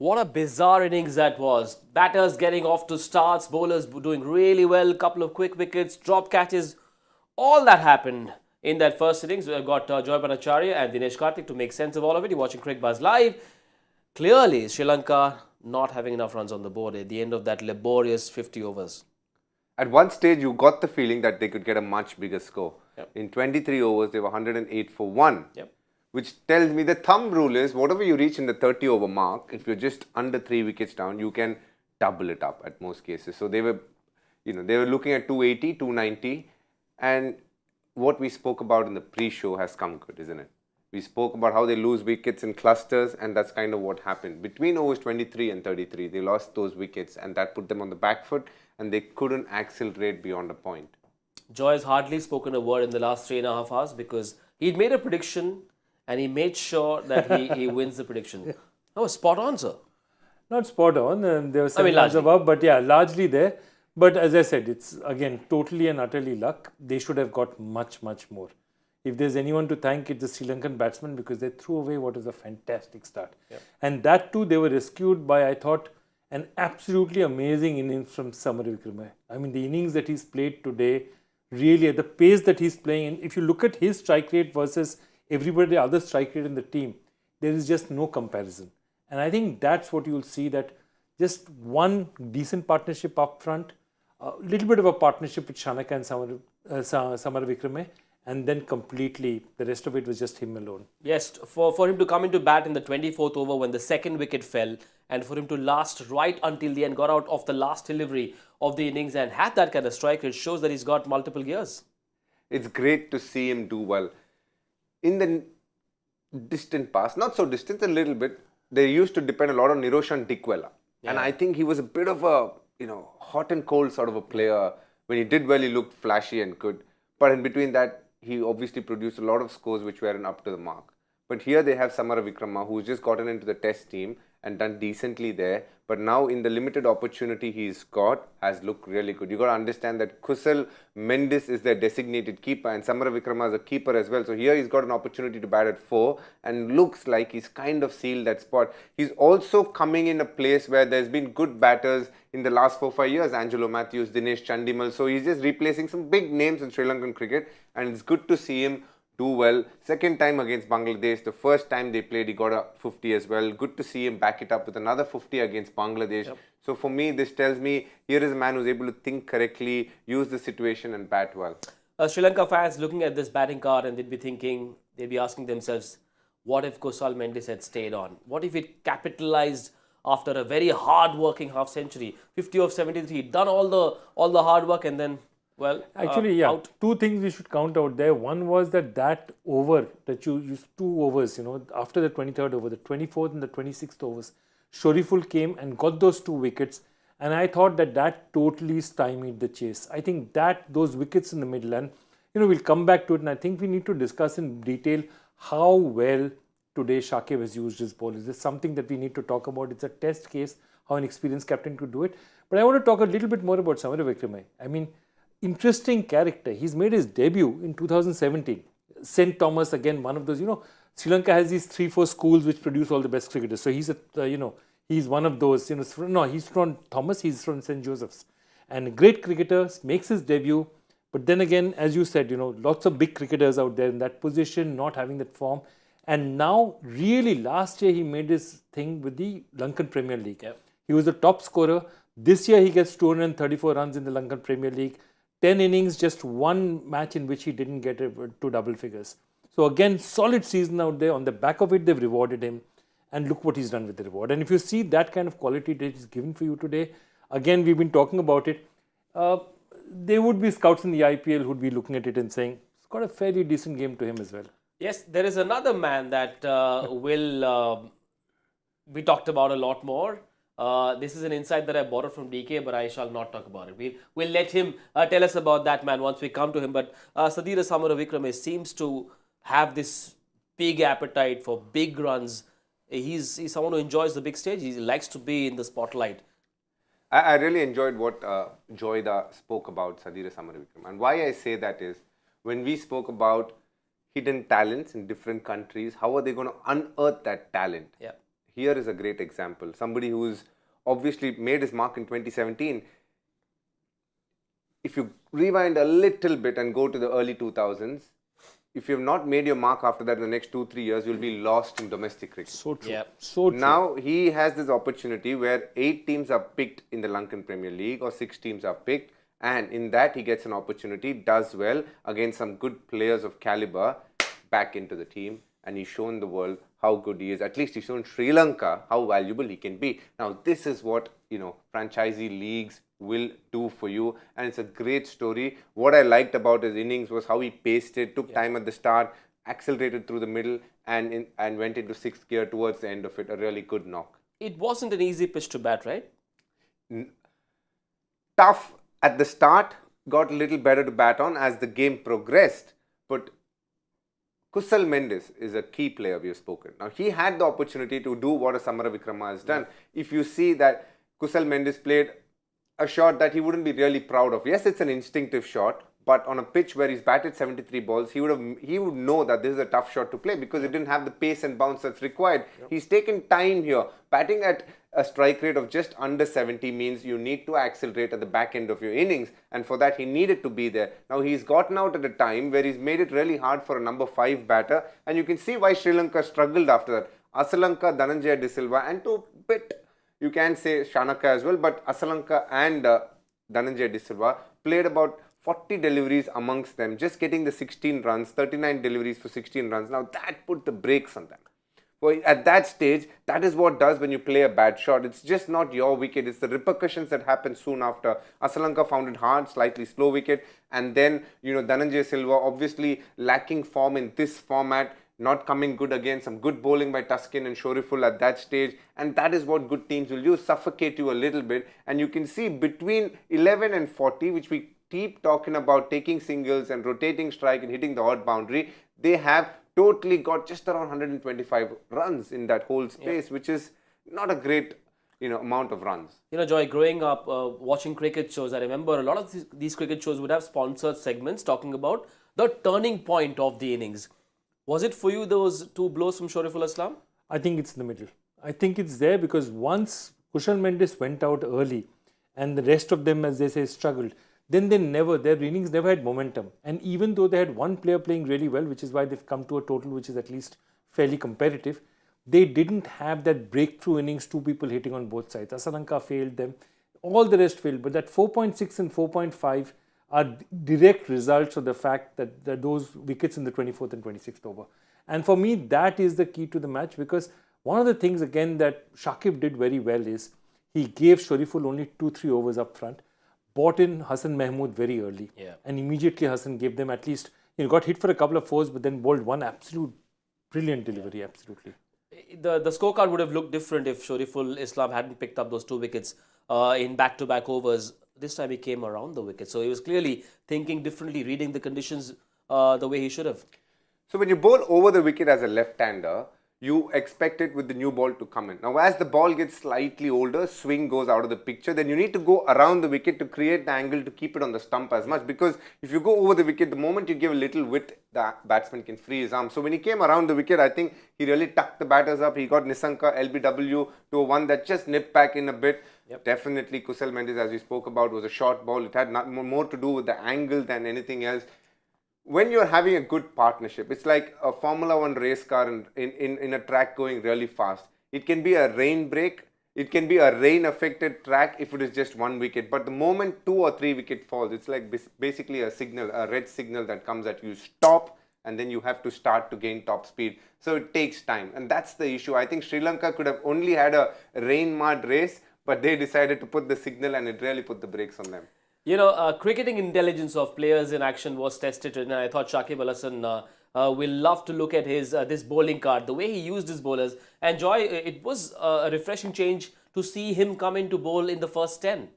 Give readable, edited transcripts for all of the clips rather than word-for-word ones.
What a bizarre innings that was. Batters getting off to starts, bowlers doing really well, couple of quick wickets, drop catches. All that happened in that first innings. We've got Bhattacharjya and Dinesh Karthik to make sense of all of it. You're watching Cricbuzz live. Clearly, Sri Lanka not having enough runs on the board at the end of that laborious 50 overs. At one stage, you got the feeling that they could get a much bigger score. Yep. In 23 overs, they were 108 for 1. Yep. Which tells me the thumb rule is whatever you reach in the 30 over mark, if you're just under 3 wickets down, you can double it up at most cases. So they were, they were looking at 280, 290, and what we spoke about in the pre-show has come good, isn't it? We spoke about how they lose wickets in clusters, and that's kind of what happened. Between overs 23 and 33, they lost those wickets, and that put them on the back foot, and they couldn't accelerate beyond a point. Joy has hardly spoken a word in the last 3.5 hours because he'd made a prediction and he made sure that he wins the prediction. That was spot on, sir. Not spot on, and there was some largely above, but yeah, largely there. But as I said, it's again totally and utterly luck. They should have got much, much more. If there's anyone to thank, it's the Sri Lankan batsmen because they threw away what was a fantastic start. Yep. And that too, they were rescued by, I thought, an absolutely amazing innings from Samarawickrama. I mean, the innings that he's played today, really at the pace that he's playing, and if you look at his strike rate versus everybody other strike rate in the team, there is just no comparison. And I think that's what you'll see, that just one decent partnership up front, a little bit of a partnership with Shanaka and Samarawickrama, and then completely the rest of it was just him alone. Yes, for him to come into bat in the 24th over when the second wicket fell, and for him to last right until the end, got out of the last delivery of the innings and had that kind of strike rate, shows that he's got multiple gears. It's great to see him do well. In the distant past, not so distant, a little bit, they used to depend a lot on Niroshan Dickwella. Yeah. And I think he was a bit of a, hot and cold sort of a player. When he did well, he looked flashy and good. But in between that, he obviously produced a lot of scores which weren't up to the mark. But here they have Samarawickrama, who's just gotten into the test team and done decently there. But now in the limited opportunity he's got, has looked really good. You got to understand that Kusal, Mendis is their designated keeper and Samarawickrama is a keeper as well. So here he's got an opportunity to bat at 4 and looks like he's kind of sealed that spot. He's also coming in a place where there's been good batters in the last 4-5 years. Angelo Matthews, Dinesh Chandimal. So he's just replacing some big names in Sri Lankan cricket and it's good to see him do well. Second time against Bangladesh. The first time they played, he got a 50 as well. Good to see him back it up with another 50 against Bangladesh. Yep. So for me, this tells me here is a man who's able to think correctly, use the situation and bat well. Sri Lanka fans looking at this batting card and they'd be asking themselves, what if Kusal Mendis had stayed on? What if it capitalized after a very hard-working half century? 50 of 73, done all the hard work and then, well, actually, out. Two things we should count out there. One was that over that you used 2 overs, after the 23rd over, the 24th and the 26th overs, Shoriful came and got those 2 wickets. And I thought that totally stymied the chase. I think that those wickets in the middle, and we'll come back to it. And I think we need to discuss in detail how well today Shakib has used his bowlers. It's something that we need to talk about. It's a test case, how an experienced captain could do it. But I want to talk a little bit more about Samarawickrama. I mean, interesting character. He's made his debut in 2017. St. Thomas, again, one of those, Sri Lanka has these 3-4 schools which produce all the best cricketers. So he's he's one of those, he's from Thomas, he's from St. Joseph's. And a great cricketer, makes his debut. But then again, as you said, lots of big cricketers out there in that position, not having that form. And now, really, last year he made his thing with the Lankan Premier League. Yep. He was the top scorer. This year he gets 234 runs in the Lankan Premier League. 10 innings, just 1 match in which he didn't get to double figures. So again, solid season out there. On the back of it, they've rewarded him. And look what he's done with the reward. And if you see that kind of quality that he's given for you today, again, we've been talking about it. There would be scouts in the IPL who'd be looking at it and saying, it's got a fairly decent game to him as well. Yes, there is another man that will be talked about a lot more. This is an insight that I borrowed from DK, but I shall not talk about it. We'll let him tell us about that man once we come to him. But Sadeera Samarawickrama seems to have this big appetite for big runs. He's someone who enjoys the big stage. He likes to be in the spotlight. I really enjoyed what Joyda spoke about Sadeera Samarawickrama. And why I say that is, when we spoke about hidden talents in different countries, how are they going to unearth that talent? Yeah. here is a great example. Somebody who's obviously made his mark in 2017. If you rewind a little bit and go to the early 2000s, if you have not made your mark after that in the next 2-3 years, you'll be lost in domestic cricket. So true. Yeah. So true. Now he has this opportunity where 8 teams are picked in the Lankan Premier League or 6 teams are picked, and in that he gets an opportunity, does well against some good players of caliber, back into the team, and he's shown the world how good he is. At least he's shown Sri Lanka how valuable he can be. Now this is what, franchisee leagues will do for you, and it's a great story. What I liked about his innings was how he paced it, took time at the start, accelerated through the middle, and went into 6th gear towards the end of it. A really good knock. It wasn't an easy pitch to bat, right? Tough at the start, got a little better to bat on as the game progressed, but Kusal Mendis is a key player we have spoken. Now he had the opportunity to do what a Samarawickrama has done. If you see that Kusal Mendis played a shot that he wouldn't be really proud of. Yes, it's an instinctive shot, but on a pitch where he's batted 73 balls, he would know that this is a tough shot to play because it didn't have the pace and bounce that's required. He's taken time here. Batting at a strike rate of just under 70 means you need to accelerate at the back end of your innings, and for that he needed to be there. Now he's gotten out at a time where he's made it really hard for a number 5 batter, and you can see why Sri Lanka struggled after that. Asalanka, Dhananjaya De Silva, and to a bit you can say Shanaka as well, but Asalanka and Dhananjaya De Silva played about 40 deliveries amongst them, just getting the 16 runs, 39 deliveries for 16 runs. Now that put the brakes on them. Well, at that stage, that is what does when you play a bad shot. It's just not your wicket, it's the repercussions that happen soon after. Asalanka found it hard, slightly slow wicket, and then, Dhananjaya Silva obviously lacking form in this format, not coming good again, some good bowling by Tuskin and Shoriful at that stage, and that is what good teams will do, suffocate you a little bit. And you can see between 11 and 40, which we keep talking about, taking singles and rotating strike and hitting the odd boundary, they have totally got just around 125 runs in that whole space, which is not a great amount of runs. Joy, growing up, watching cricket shows, I remember a lot of these cricket shows would have sponsored segments talking about the turning point of the innings. Was it for you those 2 blows from Shoriful Islam? I think it's in the middle. I think it's there because once Kusal Mendis went out early and the rest of them, as they say, struggled, then their innings never had momentum. And even though they had one player playing really well, which is why they've come to a total which is at least fairly competitive, they didn't have that breakthrough innings, 2 people hitting on both sides. Asalanka failed them, all the rest failed. But that 4.6 and 4.5 are direct results of the fact that those wickets in the 24th and 26th over. And for me, that is the key to the match, because one of the things again that Shakib did very well is he gave Shoriful only 2-3 overs up front, bought in Hassan Mahmood very early, and immediately Hassan gave them at least, got hit for a couple of 4s, but then bowled one absolute brilliant delivery, absolutely. The scorecard would have looked different if Shoriful Islam hadn't picked up those 2 wickets in back-to-back overs. This time he came around the wicket. So he was clearly thinking differently, reading the conditions the way he should have. So when you bowl over the wicket as a left-hander, you expect it with the new ball to come in. Now as the ball gets slightly older, swing goes out of the picture, then you need to go around the wicket to create the angle to keep it on the stump as much, because if you go over the wicket, the moment you give a little width, the batsman can free his arm. So when he came around the wicket, I think he really tucked the batters up. He got Nisanka, LBW to a one that just nipped back in a bit. Definitely Kusal Mendis, as we spoke about, was a short ball. It had more to do with the angle than anything else. When you're having a good partnership, it's like a Formula 1 race car in a track going really fast. It can be a rain break, it can be a rain affected track if it is just 1 wicket. But the moment 2 or 3 wicket falls, it's like basically a signal, a red signal that comes at you, stop, and then you have to start to gain top speed. So it takes time, and that's the issue. I think Sri Lanka could have only had a rain mud race, but they decided to put the signal and it really put the brakes on them. Cricketing intelligence of players in action was tested, and I thought Shakib Al Hasan will love to look at his this bowling card, the way he used his bowlers. And Joy, it was a refreshing change to see him come in to bowl in the first 10.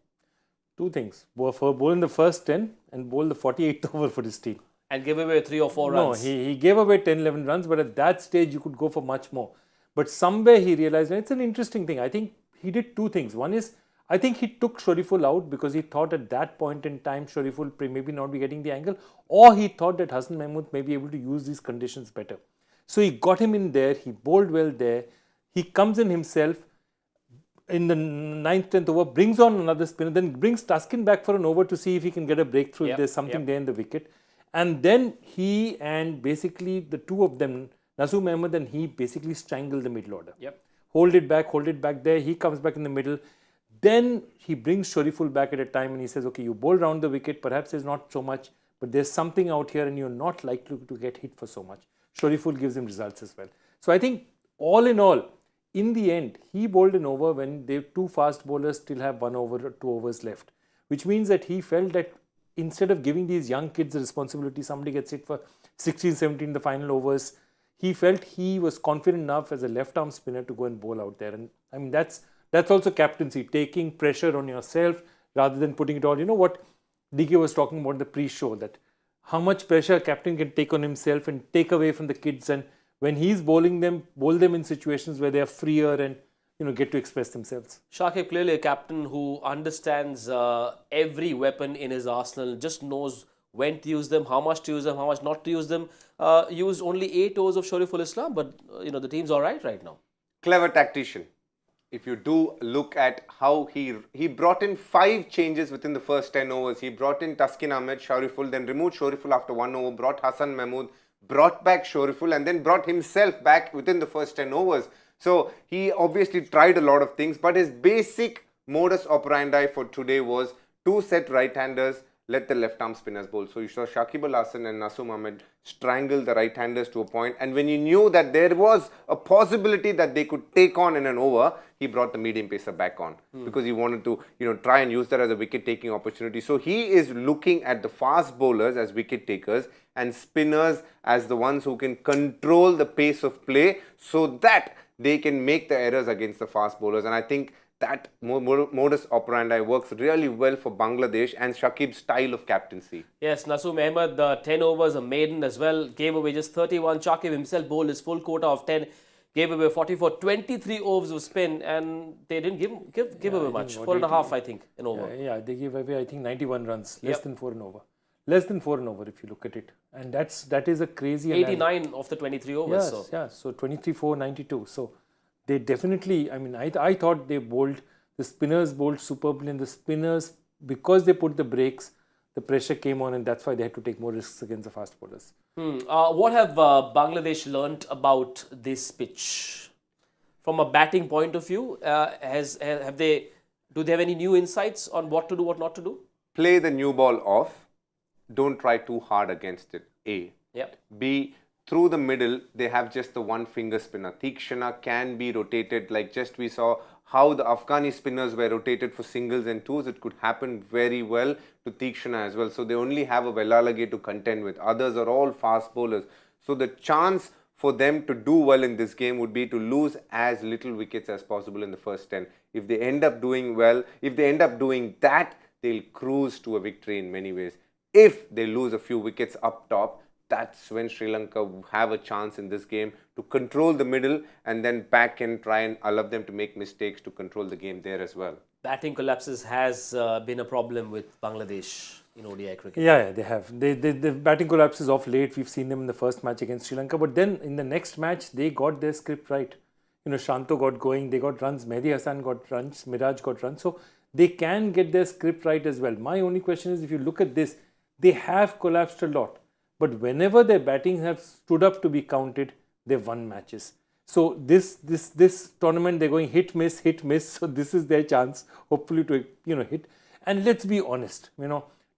2 things. Bowl in the first 10 and bowl the 48th over for his team. And give away 3 or 4 runs. No, he gave away 10, 11 runs, but at that stage you could go for much more. But somewhere he realized, and it's an interesting thing, I think he did 2 things. One is, I think he took Shoriful out because he thought at that point in time Shoriful maybe not be getting the angle, or he thought that Hassan Mahmood may be able to use these conditions better. So he got him in there, he bowled well there, He comes in himself in the 9th, 10th over, brings on another spinner, then brings Tuskin back for an over to see if he can get a breakthrough, if there's something there in the wicket. And then he and basically the two of them, Naseem Ahmed and he, basically strangle the middle order. Hold it back there. He comes back in the middle. Then he brings Shoriful back at a time and he says, okay, you bowl round the wicket. Perhaps there's not so much, but there's something out here and you're not likely to get hit for so much. Shoriful gives him results as well. So I think all in all, in the end, he bowled an over when the two fast bowlers still have 1 over or 2 overs left, which means that he felt that instead of giving these young kids the responsibility, somebody gets hit for 16, 17 the final overs, he felt he was confident enough as a left-arm spinner to go and bowl out there. And I mean, that's also captaincy, taking pressure on yourself rather than putting it all. You know what DK was talking about in the pre-show, that how much pressure a captain can take on himself and take away from the kids, and when he's bowling them, bowl them in situations where they are freer and get to express themselves. Shakib, clearly a captain who understands every weapon in his arsenal, just knows when to use them, how much to use them, how much not to use them. Used only 8 overs of Shoriful Islam, but the team's all right now. Clever tactician. If you do look at how he brought in 5 changes within the first 10 overs. He brought in Tuskin Ahmed, Shoriful, then removed Shoriful after 1 over, brought Hassan Mahmood, brought back Shoriful, and then brought himself back within the first 10 overs. So he obviously tried a lot of things, but his basic modus operandi for today was 2 set right-handers, let the left-arm spinners bowl. So you saw Shakib Al Hasan and Naseem Ahmed strangle the right-handers to a point, and when he knew that there was a possibility that they could take on in an over, he brought the medium pacer back on because he wanted to try and use that as a wicket-taking opportunity. So he is looking at the fast bowlers as wicket-takers and spinners as the ones who can control the pace of play so that they can make the errors against the fast bowlers. And I think that modus operandi works really well for Bangladesh and Shakib's style of captaincy. Yes, Naseem Ahmed, the 10 overs, a maiden as well, gave away just 31. Shakib himself bowled his full quota of 10, gave away 44, 23 overs of spin, and they didn't give away much. 4.5, I think, an over. Yeah, they gave away, I think, 91 runs, less than 4 an over. Less than 4 an over if you look at it. And that is a crazy... 89 of the 23 overs. So 23, 4, 92. So they definitely, I mean, I thought they bowled, the spinners bowled superbly, and the spinners, because they put the brakes, the pressure came on, and that's why they had to take more risks against the fast bowlers. What have Bangladesh learnt about this pitch? From a batting point of view, do they have any new insights on what to do, what not to do? Play the new ball off. Don't try too hard against it, A. B, through the middle, they have just the one finger spinner. Tikshana can be rotated, like just we saw how the Afghani spinners were rotated for singles and twos. It could happen very well to Tikshana as well. So they only have a Velalage to contend with. Others are all fast bowlers. So the chance for them to do well in this game would be to lose as little wickets as possible in the first 10. If they end up doing well, if they end up doing that, they'll cruise to a victory in many ways. If they lose a few wickets up top, that's when Sri Lanka have a chance in this game to control the middle and then back and try and allow them to make mistakes to control the game there as well. Batting collapses has been a problem with Bangladesh in ODI cricket. Yeah, they have. The batting collapses of late. We've seen them in the first match against Sri Lanka. But then in the next match, they got their script right. Shanto got going. They got runs. Mehdi Hasan got runs. Miraj got runs. So they can get their script right as well. My only question is, if you look at this, they have collapsed a lot. But whenever their batting have stood up to be counted, they've won matches. So this tournament, they're going hit, miss. So this is their chance, hopefully, to hit. And let's be honest,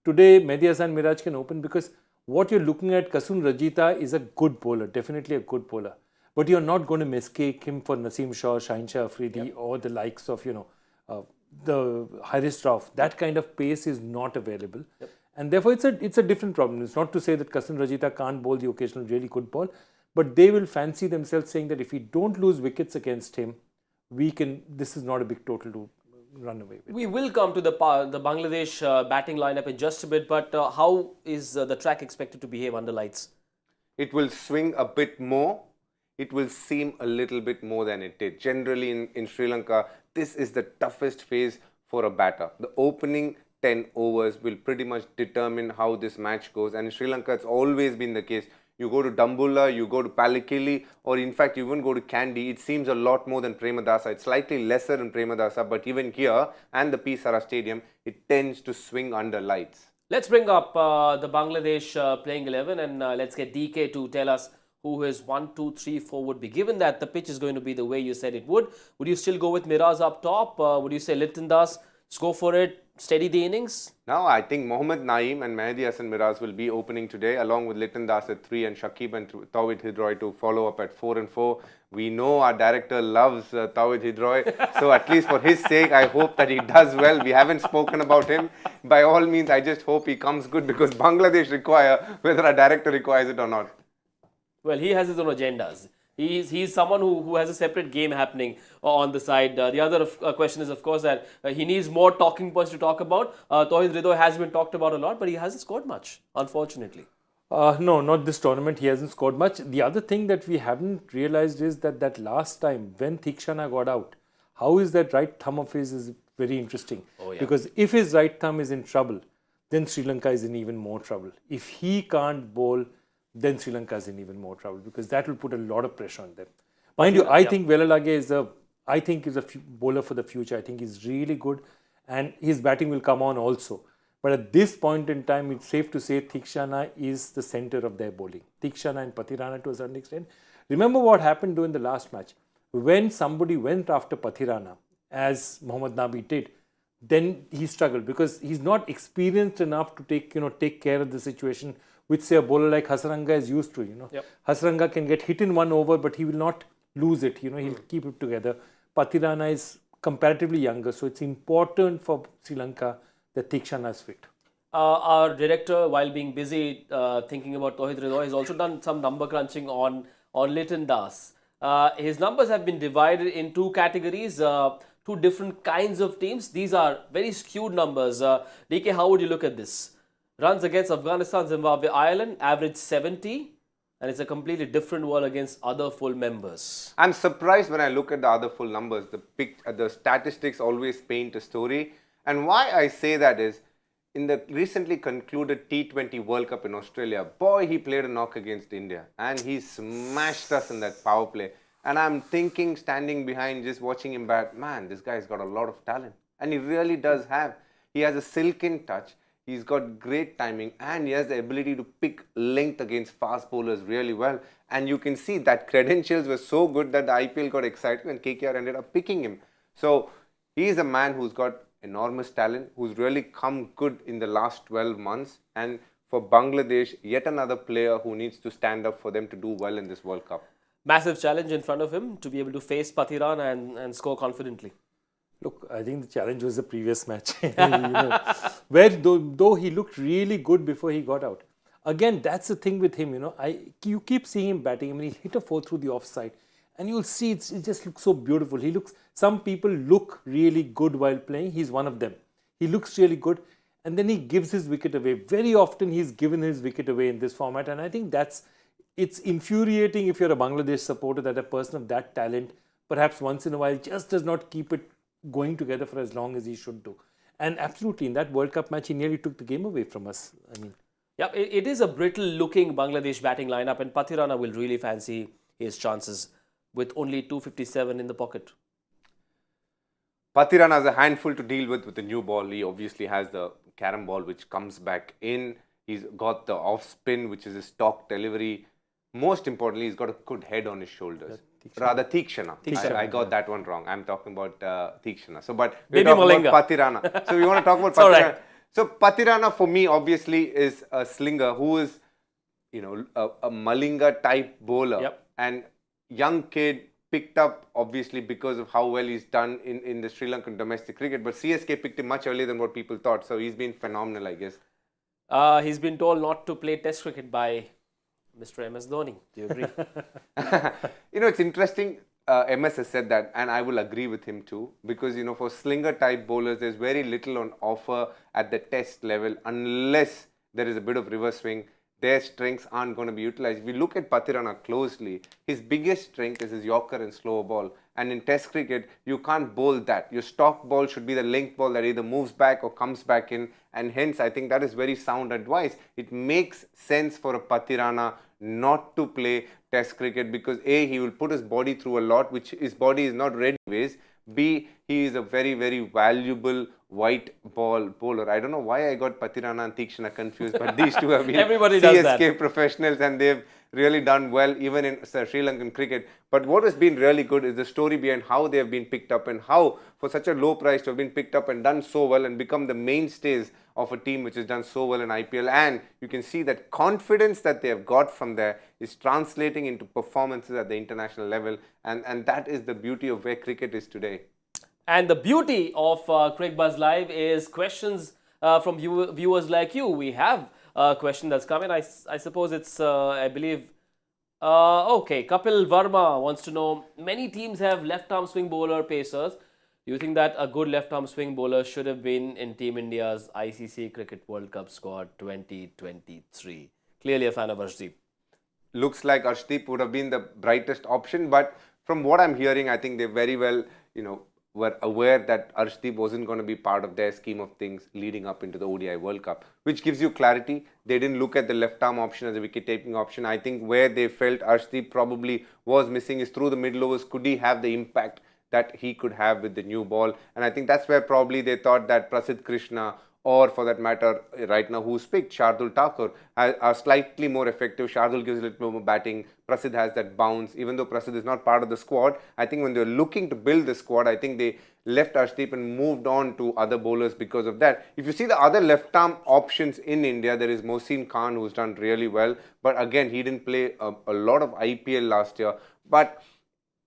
today Mehdi Hasan Miraj can open because what you're looking at, Kasun Rajita is a good bowler, definitely a good bowler. But you're not going to mistake him for Naseem Shah, Shaheen Shah Afridi, or the likes of, the Haris Rauf. That kind of pace is not available. And therefore, it's a different problem. It's not to say that Kasun Rajita can't bowl the occasional really good ball, but they will fancy themselves saying that if we don't lose wickets against him, this is not a big total to run away with. We will come to the Bangladesh batting lineup in just a bit, but how is the track expected to behave under lights? It will swing a bit more. It will seem a little bit more than it did. Generally in Sri Lanka, this is the toughest phase for a batter. The opening 10 overs will pretty much determine how this match goes. And in Sri Lanka, it's always been the case. you go to Dambulla, you go to Palikili, or in fact, you even go to Kandy, it seems a lot more than Premadasa. It's slightly lesser than Premadasa, but even here and the P. Sara Stadium, it tends to swing under lights. Let's bring up the Bangladesh playing 11 and let's get DK to tell us who his 1, 2, 3, 4 would be. Given that the pitch is going to be the way you said it would you still go with Miraz up top? Would you say Liton Das, just go for it, steady the innings? Now, I think Mohammad Naeem and Mehdi Hassan Miraz will be opening today, along with Liton Das at 3 and Shakib and Tawhid Hidroy to follow up at 4 and 4. We know our director loves Tawhid Hidroy, so at least for his sake, I hope that he does well. We haven't spoken about him. By all means, I just hope he comes good because Bangladesh require, whether our director requires it or not. Well, he has his own agendas. He's someone who has a separate game happening on the side. The other question is, of course, that he needs more talking points to talk about. Tawhid Hidroy has been talked about a lot, but he hasn't scored much, unfortunately. No, not this tournament. He hasn't scored much. The other thing that we haven't realized is that last time when Thikshana got out, how is that right thumb of his is very interesting. Oh, yeah. Because if his right thumb is in trouble, then Sri Lanka is in even more trouble. If he can't bowl, then Sri Lanka is in even more trouble because that will put a lot of pressure on them. Mind you, I think Velalage is a bowler for the future. I think he's really good and his batting will come on also. But at this point in time, it's safe to say Thikshana is the center of their bowling. Thikshana and Pathirana to a certain extent. Remember what happened during the last match? When somebody went after Pathirana, as Mohammad Nabi did, then he struggled because he's not experienced enough to take care of the situation, which say a bowler like Hasaranga is used to. Yep. Hasaranga can get hit in one over, but he will not lose it. He'll keep it together. Pathirana is comparatively younger, so it's important for Sri Lanka that Thikshana is fit. Our director, while being busy thinking about Tawhid Hidroy, has also done some number crunching on Liton Das. His numbers have been divided in two categories, two different kinds of teams. These are very skewed numbers. DK, how would you look at this? Runs against Afghanistan, Zimbabwe, Ireland, average 70, and it's a completely different world against other full members. I'm surprised when I look at the other full numbers. The statistics always paint a story. And why I say that is, in the recently concluded T20 World Cup in Australia, boy, he played a knock against India. And he smashed us in that power play. And I'm thinking, standing behind, just watching him bat, man, this guy's got a lot of talent. And he really does have. He has a silken touch. He's got great timing and he has the ability to pick length against fast bowlers really well. And you can see that credentials were so good that the IPL got excited and KKR ended up picking him. So he's a man who's got enormous talent, who's really come good in the last 12 months. And for Bangladesh, yet another player who needs to stand up for them to do well in this World Cup. Massive challenge in front of him to be able to face Pathirana and score confidently. Look, I think the challenge was the previous match, where though he looked really good before he got out. Again, that's the thing with him, you keep seeing him batting. I mean, he hit a 4 through the offside, and you'll see it just looks so beautiful. Some people look really good while playing. He's one of them. He looks really good, and then he gives his wicket away. Very often, he's given his wicket away in this format, and I think it's infuriating if you're a Bangladesh supporter that a person of that talent, perhaps once in a while, just does not keep it going together for as long as he should do. And absolutely, in that World Cup match, he nearly took the game away from us. I mean, yeah, it is a brittle-looking Bangladesh batting lineup, and Pathirana will really fancy his chances with only 257 in the pocket. Pathirana has a handful to deal with the new ball. He obviously has the carom ball which comes back in. He's got the off-spin, which is his stock delivery. Most importantly, he's got a good head on his shoulders. Rather, Thikshana. I got that one wrong. I'm talking about Thikshana. So, but we're talking about Pathirana. So, we want to talk about Pathirana. Right. So, Pathirana for me obviously is a slinger who is, a Malinga type bowler. Yep. And young kid picked up obviously because of how well he's done in the Sri Lankan domestic cricket. But CSK picked him much earlier than what people thought. So, he's been phenomenal, I guess. He's been told not to play Test cricket by Mr. MS Dhoni. Do you agree? It's interesting. MS has said that, and I will agree with him too, because for slinger type bowlers, there's very little on offer at the Test level unless there is a bit of reverse swing. their strengths aren't going to be utilized. If we look at Pathirana closely, his biggest strength is his Yorker and slower ball. And in Test cricket, you can't bowl that. Your stock ball should be the length ball that either moves back or comes back in. And hence, I think that is very sound advice. It makes sense for a Pathirana not to play Test cricket because A, he will put his body through a lot, which his body is not ready anyways. B, he is a very, very valuable white ball bowler. I don't know why I got Pathirana and Tikshana confused, but these two have been Everybody does that. CSK professionals and they've really done well even in Sri Lankan cricket. But what has been really good is the story behind how they have been picked up and how for such a low price to have been picked up and done so well and become the mainstays of a team which has done so well in IPL. And you can see that confidence that they have got from there is translating into performances at the international level. And that is the beauty of where cricket is today. And the beauty of Cricbuzz Live is questions from viewers like you. We have a question that's come in. I suppose it's, I believe, okay, Kapil Verma wants to know, many teams have left-arm swing bowler pacers. Do you think that a good left-arm swing bowler should have been in Team India's ICC Cricket World Cup squad 2023? Clearly a fan of Arshdeep. Looks like Arshdeep would have been the brightest option, but from what I'm hearing, I think they very well, were aware that Arshdeep wasn't going to be part of their scheme of things leading up into the ODI World Cup, which gives you clarity. They didn't look at the left arm option as a wicket-taking option. I think where they felt Arshdeep probably was missing is through the middle overs. Could he have the impact that he could have with the new ball? And I think that's where probably they thought that Prasidh Krishna, or for that matter, right now who's picked, Shardul Thakur, are slightly more effective. Shardul gives a little more batting. Prasidh has that bounce. Even though Prasidh is not part of the squad, I think when they were looking to build the squad, I think they left Arshdeep and moved on to other bowlers because of that. If you see the other left-arm options in India, there is Mohsin Khan, who's done really well. But again, he didn't play a lot of IPL last year. But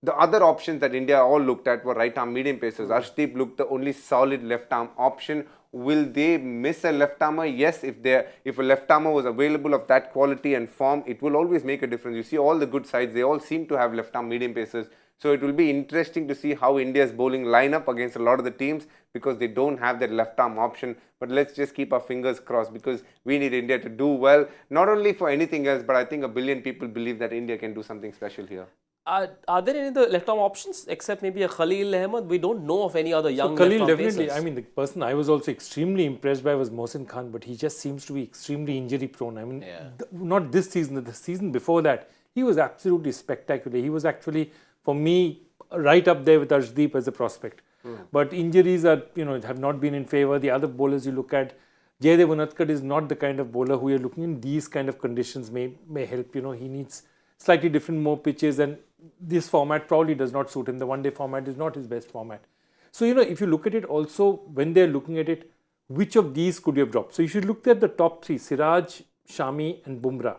the other options that India all looked at were right-arm medium pacers. Arshdeep looked the only solid left-arm option. Will they miss a left-armer? Yes, if a left-armer was available of that quality and form, it will always make a difference. You see all the good sides, they all seem to have left-arm medium pacers. So it will be interesting to see how India's bowling line up against a lot of the teams because they don't have that left-arm option. But let's just keep our fingers crossed because we need India to do well, not only for anything else, but I think 1 billion people believe that India can do something special here. Are there any other left-arm options except maybe a Khalil Ahmed? We don't know of any other young Khalil left-arm definitely. pacers. I mean, the person I was also extremely impressed by was Mohsin Khan, but he just seems to be extremely injury-prone. I mean, not this season, the season before that, he was absolutely spectacular. He was actually, for me, right up there with Arshdeep as a prospect. But injuries are, have not been in favor. The other bowlers you look at, Jaydev Unadkat is not the kind of bowler who you're looking in these kind of conditions may help. He needs slightly different, more pitches, and this format probably does not suit him. The one-day format is not his best format. So, if you look at it also, when they're looking at it, which of these could you have dropped? So, you should look at the top three, Siraj, Shami and Bumrah.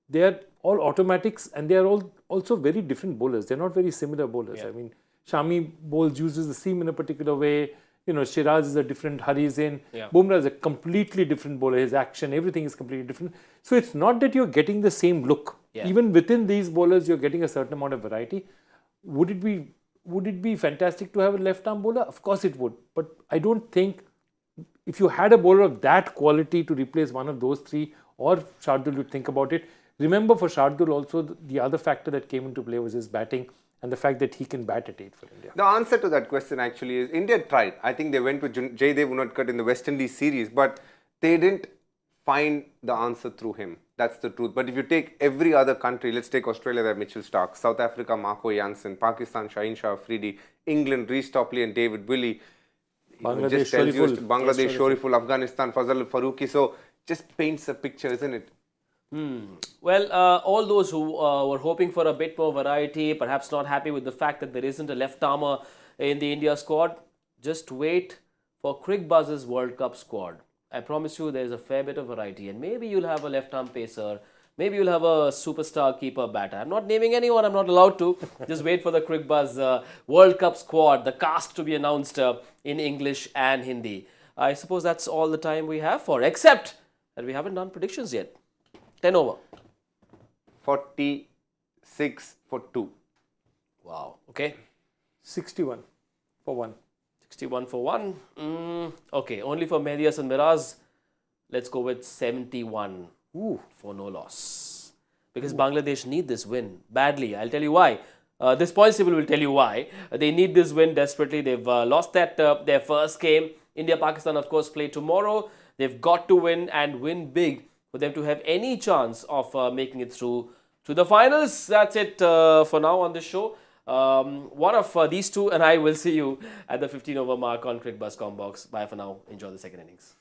They are all automatics and they are all also very different bowlers. They're not very similar bowlers. I mean, Shami bowls, uses the seam in a particular way. Shiraz is a different, hurries in. Bumrah is a completely different bowler. His action, everything is completely different. So it's not that you're getting the same look. Even within these bowlers, you're getting a certain amount of variety. Would it be fantastic to have a left-arm bowler? Of course it would. But I don't think if you had a bowler of that quality to replace one of those three or Shardul, you'd think about it. Remember, for Shardul also, the other factor that came into play was his batting and the fact that he can bat at 8 for India. The answer to that question actually is India tried. I think they went with Jaydev Unadkat in the West Indies series, but they didn't find the answer through him. That's the truth. But if you take every other country, let's take Australia, they have Mitchell Starc, South Africa, Marco Jansen, Pakistan, Shaheen Shah Afridi, England, Reece Topley and David Willey. Bangladesh, Shoriful, Afghanistan, Fazal Farooqi. So just paints a picture, isn't it? Well, all those who were hoping for a bit more variety, perhaps not happy with the fact that there isn't a left-armer in the India squad, just wait for Cricbuzz's World Cup squad. I promise you there's a fair bit of variety and maybe you'll have a left-arm pacer, maybe you'll have a superstar keeper batter. I'm not naming anyone, I'm not allowed to. Just wait for the Cricbuzz World Cup squad, the cast to be announced in English and Hindi. I suppose that's all the time we have for, except that we haven't done predictions yet. 10 over. 46 for 2. Wow. Okay. 61 for 1. 61 for 1. Okay. Only for Mendis and Miraz. Let's go with 71. for no loss. Because Bangladesh need this win badly. I'll tell you why. This points table will tell you why. They need this win desperately. They've lost their first game. India-Pakistan, of course, play tomorrow. They've got to win and win big for them to have any chance of making it through to the finals. That's it for now on this show. One of these two and I will see you at the 15 over mark on Cricbuzz Combox. Bye for now. Enjoy the second innings.